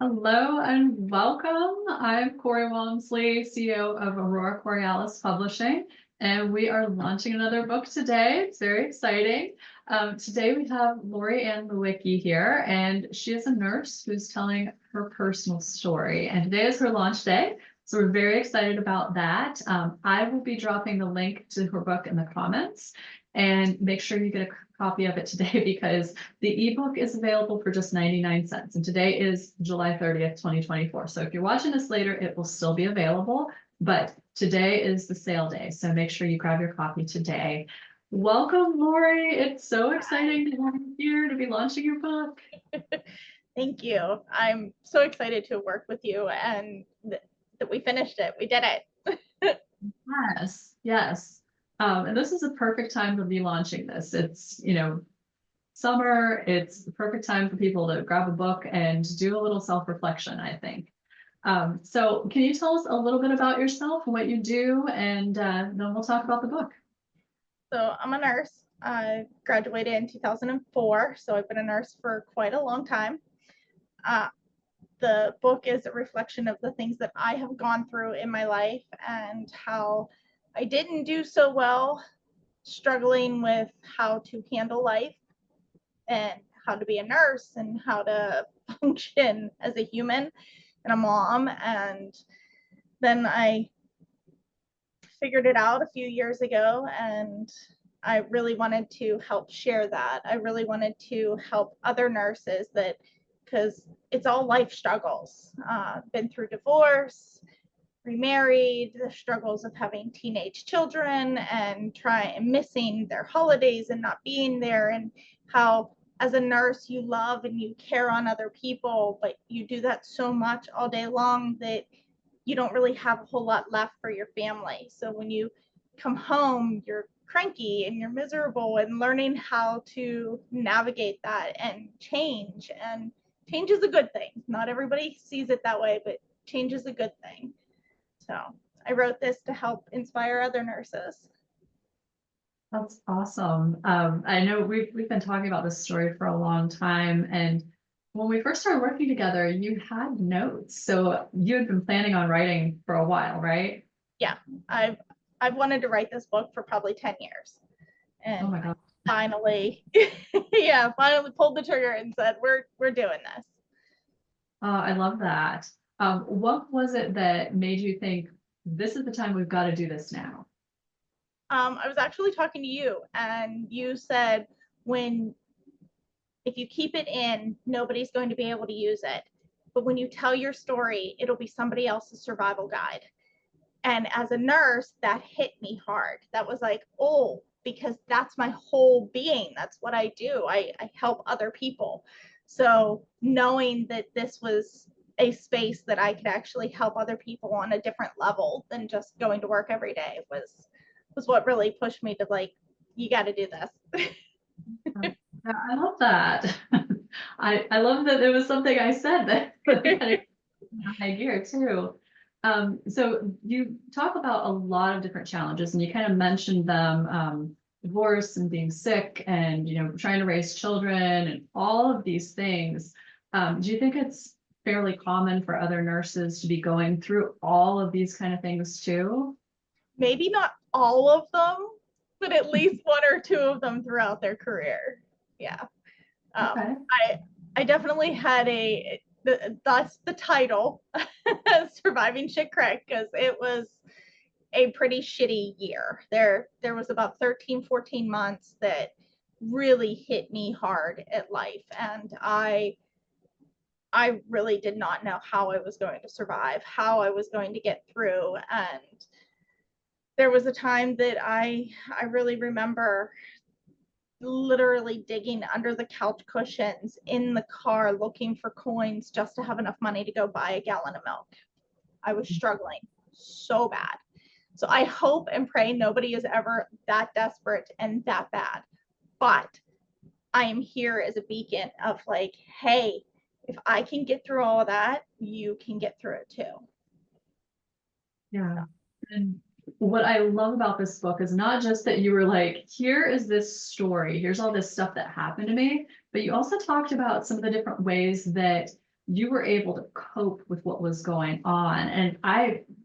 Hello and welcome. I'm Cori Walmsley, CEO of Auroracorialis Publishing, and we are launching another book today. It's very exciting. Today we have Ann Lewicki here, and she is a nurse who's telling her personal story. And today is her launch day, so we're very excited about that. I will be dropping the link to her book in the comments, and make sure you get a copy of it today because the ebook is available for just 99 cents. And today is July 30th, 2024. So if you're watching this later, it will still be available. But today is the sale day. So make sure you grab your copy today. Welcome, Lori. It's so exciting to have you here to be launching your book. Thank you. I'm so excited to work with you and that we finished it. We did it. Yes, yes. And this is a perfect time to be launching this. It's, summer, it's the perfect time for people to grab a book and do a little self-reflection, I think. So can you tell us a little bit about yourself and what you do, and then we'll talk about the book. So I'm a nurse. I graduated in 2004, so I've been a nurse for quite a long time. The book is a reflection of the things that I have gone through in my life and how I didn't do so well, struggling with how to handle life and how to be a nurse and how to function as a human and a mom. And then I figured it out a few years ago, and I really wanted to help share that. I really wanted to help other nurses because it's all life struggles. Been through divorce, remarried, the struggles of having teenage children and missing their holidays and not being there, and how as a nurse you love and you care on other people, but you do that so much all day long that you don't really have a whole lot left for your family. So when you come home, you're cranky and you're miserable, and learning how to navigate that and change. And change is a good thing. Not everybody sees it that way, but change is a good thing. So I wrote this to help inspire other nurses. That's awesome. I know we've been talking about this story for a long time, and when we first started working together, you had notes. So you had been planning on writing for a while, right? Yeah, I've wanted to write this book for probably 10 years. Oh And my God. finally, finally pulled the trigger and said, we're doing this. I love that. What was it that made you think this is the time we've got to do this now? I was actually talking to you, and you said if you keep it in, nobody's going to be able to use it. But when you tell your story, it'll be somebody else's survival guide. And as a nurse, that hit me hard. That was like, oh, because that's my whole being. That's what I do. I help other people. So knowing that this was a space that I could actually help other people on a different level than just going to work every day was what really pushed me to like, you got to do this. Yeah, I love that. I love that there was something I said that kind of my gear too. So you talk about a lot of different challenges, and you kind of mentioned them, divorce and being sick, and trying to raise children, and all of these things. Do you think it's fairly common for other nurses to be going through all of these kind of things too? Maybe not all of them, but at least one or two of them throughout their career. Yeah. Okay. I definitely had that's the title, Surviving Shit Creek, because it was a pretty shitty year. There was about 13, 14 months that really hit me hard at life. And I really did not know how I was going to survive, how I was going to get through. And there was a time that I really remember literally digging under the couch cushions in the car looking for coins just to have enough money to go buy a gallon of milk. I was struggling so bad. So I hope and pray nobody is ever that desperate and that bad. But I am here as a beacon of like, hey, if I can get through all of that, you can get through it too. Yeah. And what I love about this book is not just that you were like, here is this story, here's all this stuff that happened to me, but you also talked about some of the different ways that you were able to cope with what was going on. And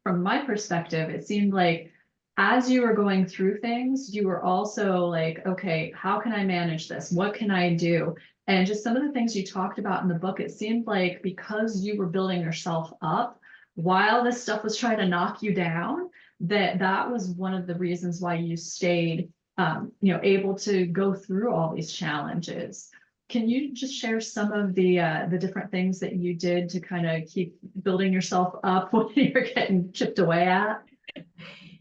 from my perspective, it seemed like as you were going through things, you were also like, okay, how can I manage this? What can I do? And just some of the things you talked about in the book, it seemed like because you were building yourself up while this stuff was trying to knock you down, that was one of the reasons why you stayed, able to go through all these challenges. Can you just share some of the different things that you did to kind of keep building yourself up when you're getting chipped away at?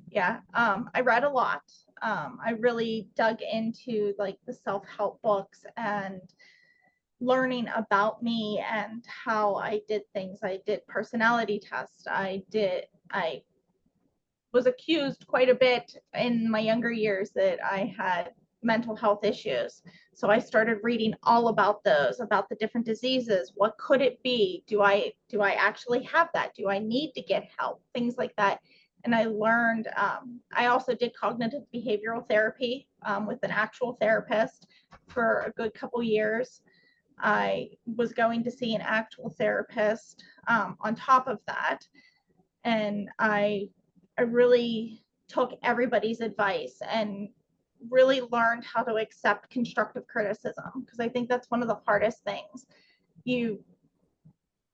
Yeah, I read a lot. I really dug into like the self-help books and learning about me and how I did things. I did personality tests. I was accused quite a bit in my younger years that I had mental health issues. So I started reading all about those, about the different diseases. What could it be? Do I actually have that? Do I need to get help? Things like that. And I learned, I also did cognitive behavioral therapy with an actual therapist for a good couple years. I was going to see an actual therapist on top of that. And I really took everybody's advice and really learned how to accept constructive criticism, because I think that's one of the hardest things. You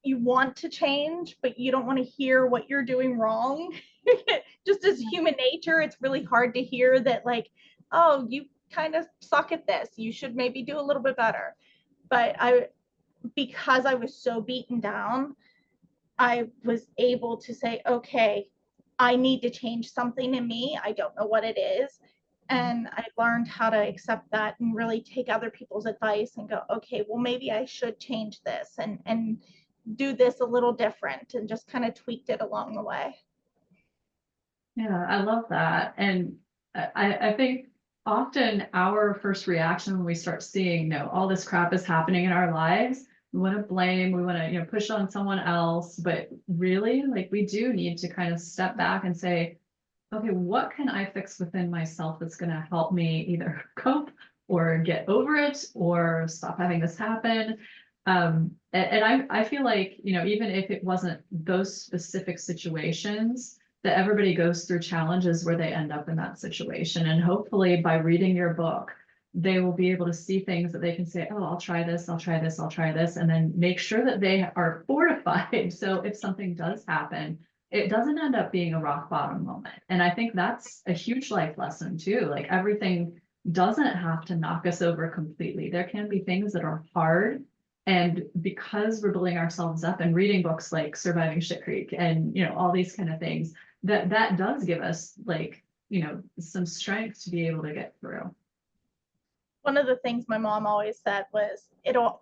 want to change, but you don't want to hear what you're doing wrong. Just as human nature, it's really hard to hear that, like, oh, you kind of suck at this. You should maybe do a little bit better. But because I was so beaten down, I was able to say, okay, I need to change something in me. I don't know what it is. And I learned how to accept that and really take other people's advice and go, okay, well, maybe I should change this and do this a little different, and just kind of tweaked it along the way. Yeah, I love that. And I think often our first reaction when we start seeing, all this crap is happening in our lives, we want to blame, we want to, push on someone else. But really, like, we do need to kind of step back and say, okay, what can I fix within myself that's going to help me either cope or get over it or stop having this happen? And I feel like, even if it wasn't those specific situations, that everybody goes through challenges where they end up in that situation. And hopefully by reading your book, they will be able to see things that they can say, oh, I'll try this, I'll try this, I'll try this, and then make sure that they are fortified. So if something does happen, it doesn't end up being a rock bottom moment. And I think that's a huge life lesson too. Like, everything doesn't have to knock us over completely. There can be things that are hard. And because we're building ourselves up and reading books like Surviving Shit Creek and, all these kind of things, that does give us, like, some strength to be able to get through. One of the things my mom always said was,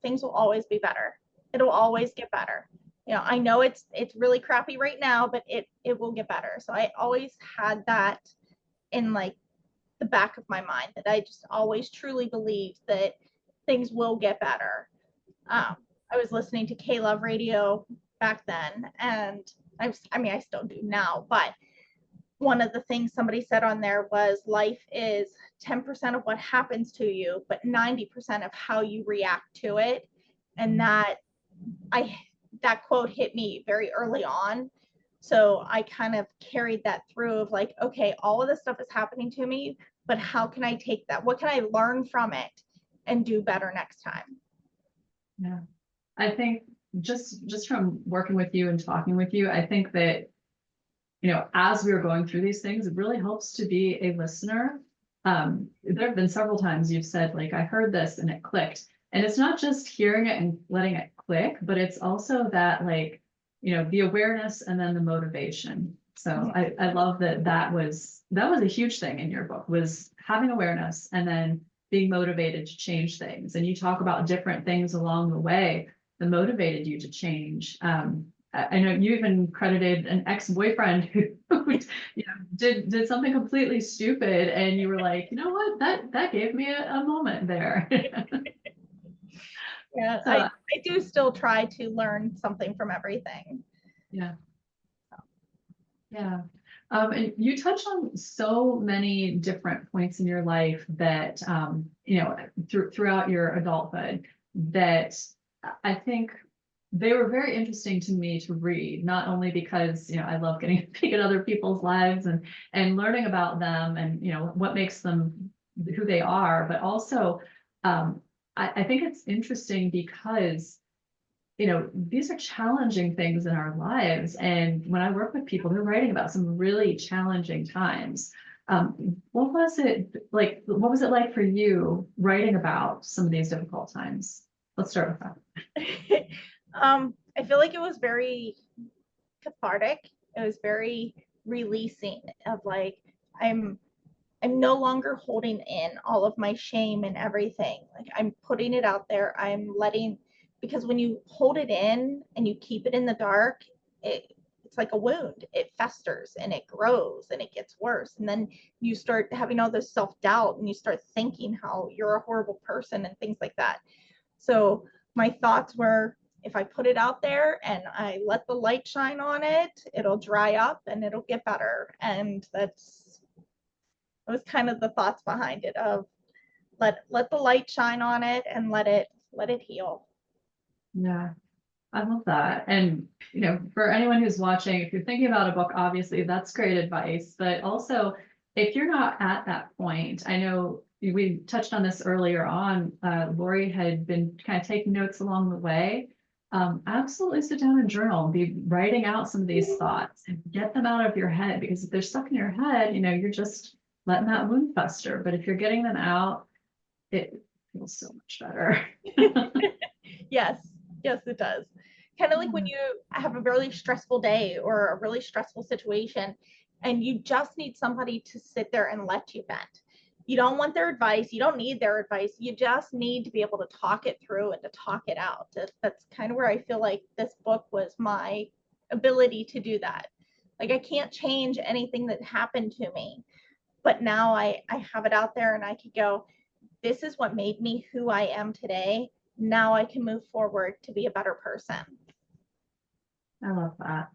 things will always be better. It'll always get better. I know it's really crappy right now, but it will get better. So I always had that in, like, the back of my mind, that I just always truly believed that things will get better. I was listening to K-Love radio back then, and I still do now, but one of the things somebody said on there was, life is 10% of what happens to you, but 90% of how you react to it. And that quote hit me very early on. So I kind of carried that through of, like, okay, all of this stuff is happening to me, but how can I take that? What can I learn from it and do better next time? Yeah. I think just from working with you and talking with you, I think that, as we were going through these things, it really helps to be a listener. There have been several times you've said, like, I heard this and it clicked. And it's not just hearing it and letting it click, but it's also that, like, the awareness and then the motivation. So I love that was a huge thing in your book, was having awareness and then being motivated to change things. And you talk about different things along the way that motivated you to change. I know you even credited an ex-boyfriend who did something completely stupid, and you were like, you know what, that gave me a moment there. Yeah, So, I do still try to learn something from everything. yeah. Yeah. And you touch on so many different points in your life that, throughout your adulthood, that I think they were very interesting to me to read, not only because, I love getting to peek at other people's lives and learning about them and, what makes them who they are, but also, I think it's interesting because, these are challenging things in our lives. And when I work with people, they're writing about some really challenging times. What was it like? What was it like for you writing about some of these difficult times? Let's start with that. I feel like it was very cathartic. It was very releasing of like, I'm no longer holding in all of my shame and everything. Like I'm putting it out there. I'm letting, because when you hold it in and you keep it in the dark, it's like a wound. It festers and it grows and it gets worse. And then you start having all this self-doubt and you start thinking how you're a horrible person and things like that. So my thoughts were, if I put it out there and I let the light shine on it, it'll dry up and it'll get better. And that was kind of the thoughts behind it of let the light shine on it and let it heal. Yeah, I love that. And, for anyone who's watching, if you're thinking about a book, obviously that's great advice. But also, if you're not at that point, I know we touched on this earlier on. Lori had been kind of taking notes along the way. Absolutely sit down and journal, be writing out some of these thoughts and get them out of your head, because if they're stuck in your head, you're just letting that wound fester. But if you're getting them out, it feels so much better. Yes, it does. Kind of like when you have a really stressful day or a really stressful situation and you just need somebody to sit there and let you vent. You don't want their advice. You don't need their advice. You just need to be able to talk it through and to talk it out. That's kind of where I feel like this book was my ability to do that. Like I can't change anything that happened to me, but now I have it out there and I could go, this is what made me who I am today. Now I can move forward to be a better person. I love that.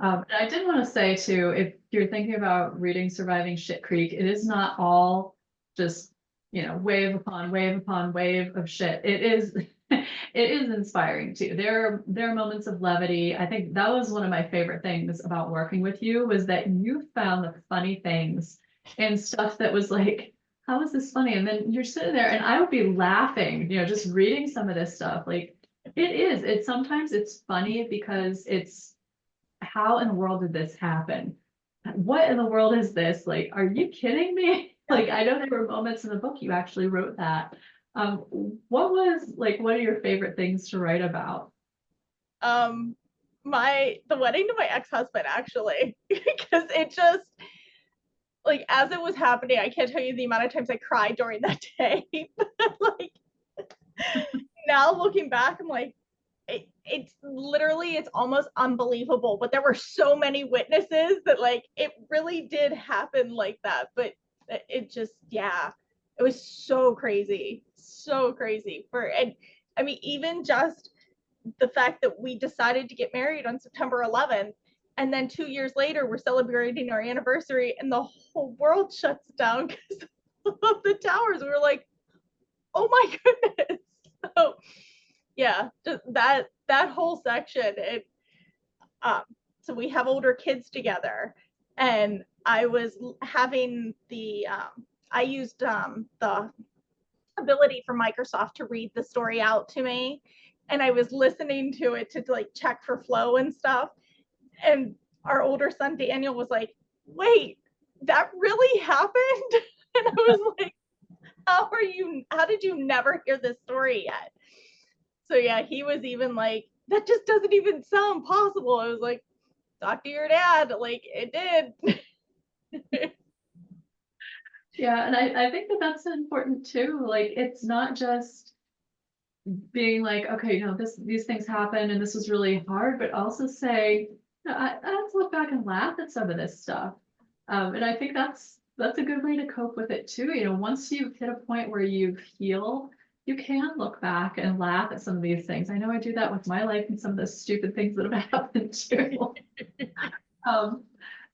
I did want to say too, if you're thinking about reading Surviving Shit Creek, it is not all just, wave upon wave upon wave of shit. It is, it is inspiring too. There are moments of levity. I think that was one of my favorite things about working with you, was that you found the funny things and stuff that was like, how is this funny? And then you're sitting there and I would be laughing, just reading some of this stuff. Like it's sometimes it's funny because it's, how in the world did this happen? What in the world is this? Like, are you kidding me? Like, I know there were moments in the book you actually wrote that. What are your favorite things to write about? The wedding to my ex-husband, actually, because it just, like, as it was happening, I can't tell you the amount of times I cried during that day. Like, now looking back, I'm like, it's literally, it's almost unbelievable, but there were so many witnesses that like it really did happen like that. But it just, yeah, it was so crazy and I mean, even just the fact that we decided to get married on September 11th, and then 2 years later we're celebrating our anniversary and the whole world shuts down because of the towers. We were like, oh my goodness. So yeah, just that whole section. So we have older kids together, and I was having I used the ability for Microsoft to read the story out to me, and I was listening to it to like check for flow and stuff. And our older son Daniel was like, "Wait, that really happened?" And I was like, how did you never hear this story yet? So yeah, he was even like, that just doesn't even sound possible. I was like, talk to your dad. Like, it did. Yeah, and I think that that's important too. Like, it's not just being like, okay, these things happen and this was really hard, but also say, I have to look back and laugh at some of this stuff. And I think that's a good way to cope with it too. Once you've hit a point where you've healed, you can look back and laugh at some of these things. I know I do that with my life and some of the stupid things that have happened too.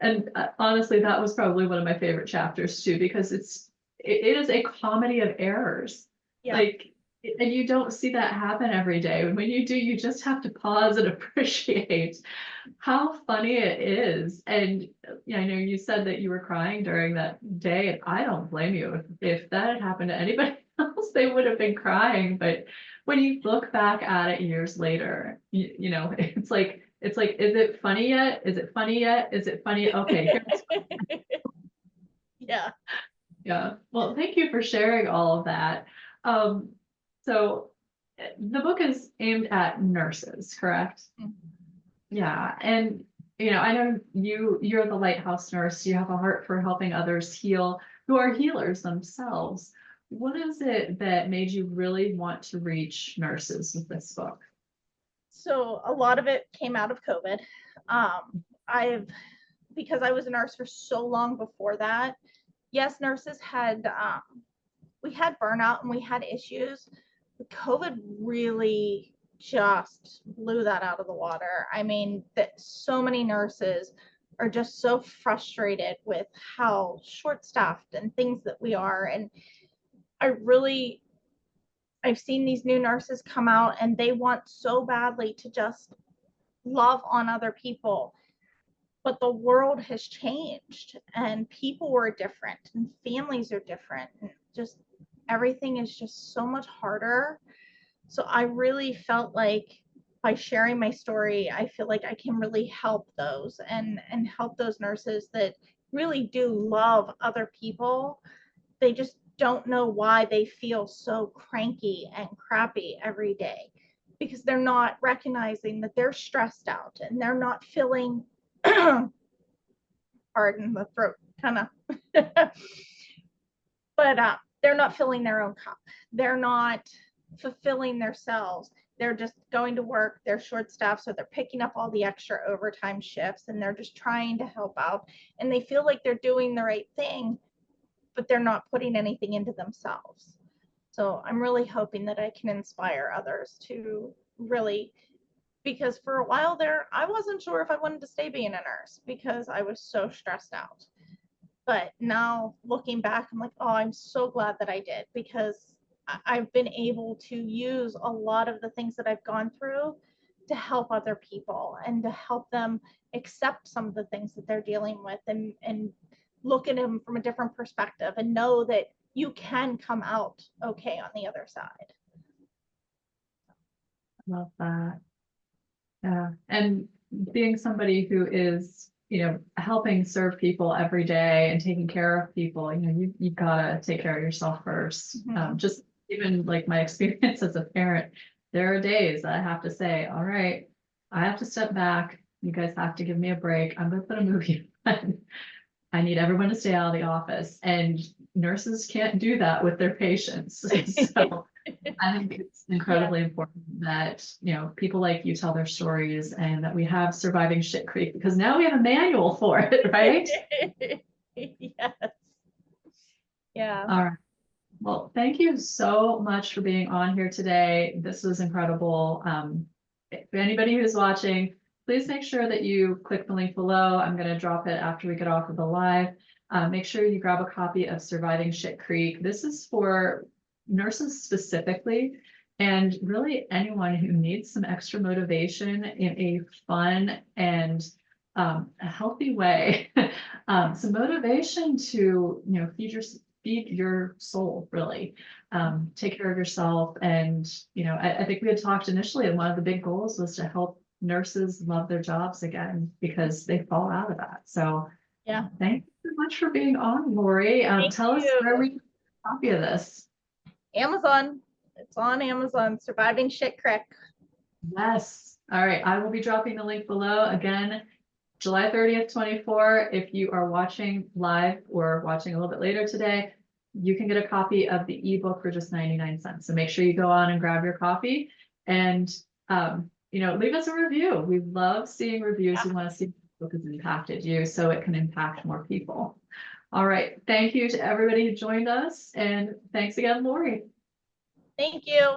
And honestly, that was probably one of my favorite chapters too, because it is a comedy of errors. Yeah. Like, And you don't see that happen every day. And when you do, you just have to pause and appreciate how funny it is. And I know you said that you were crying during that day, and I don't blame you. If that had happened to anybody else, they would have been crying. But when you look back at it years later, you know, it's like, is it funny yet? Is it funny yet? Is it funny? Okay, here's Yeah. yeah. Well, thank you for sharing all of that. Um, so the book is aimed at nurses, correct? Mhm. Yeah. And I know you're the lighthouse nurse. You have a heart for helping others heal who are healers themselves. What is it that made you really want to reach nurses with this book? So a lot of it came out of COVID. Because I was a nurse for so long before that, yes, nurses had, we had burnout and we had issues. But COVID really just blew that out of the water. I mean, that so many nurses are just so frustrated with how short-staffed and things that we are. And I've seen these new nurses come out and they want so badly to just love on other people. But the world has changed and people are different and families are different. And just everything is just so much harder. So I really felt like by sharing my story, I feel like I can really help those and help those nurses that really do love other people. They just don't know why they feel so cranky and crappy every day, because they're not recognizing that they're stressed out and they're not feeling pardon the throat kind of but they're not filling their own cup. They're not fulfilling themselves. They're just going to work. They're short staffed, so they're picking up all the extra overtime shifts and they're just trying to help out. And they feel like they're doing the right thing, but they're not putting anything into themselves. So I'm really hoping that I can inspire others to really, because for a while there, I wasn't sure if I wanted to stay being a nurse because I was so stressed out. But now looking back, I'm like, oh, I'm so glad that I did, because I've been able to use a lot of the things that I've gone through to help other people and to help them accept some of the things that they're dealing with and look at them from a different perspective and know that you can come out okay on the other side. Love that. Yeah. And being somebody who is, helping serve people every day and taking care of people, you've got to take care of yourself first. Mhm. Just even like my experience as a parent, there are days that I have to say, all right, I have to step back. You guys have to give me a break. I'm going to put a movie on. I need everyone to stay out of the office. And nurses can't do that with their patients. So I think it's incredibly important that, people like you tell their stories and that we have Surviving Shit Creek, because now we have a manual for it, right? Yes. Yeah. All right. Well, thank you so much for being on here today. This was incredible. If anybody who's watching, please make sure that you click the link below. I'm going to drop it after we get off of the live. Make sure you grab a copy of Surviving Shit Creek. This is for nurses specifically, and really anyone who needs some extra motivation in a fun and a healthy way. Some motivation to, feed your soul, really. Take care of yourself. And, I think we had talked initially, and one of the big goals was to help nurses love their jobs again, because they fall out of that. So Yeah. thank you so much for being on, Lori. Tell us where we can get a copy of this. Amazon. It's on Amazon. Surviving Shit Creek. Yes. All right. I will be dropping the link below. Again, July 30th, 24. If you are watching live or watching a little bit later today, you can get a copy of the ebook for just 99 cents. So make sure you go on and grab your copy and, leave us a review. We love seeing reviews. Yeah. We want to see if the book has impacted you so it can impact more people. All right. Thank you to everybody who joined us. And thanks again, Lori. Thank you.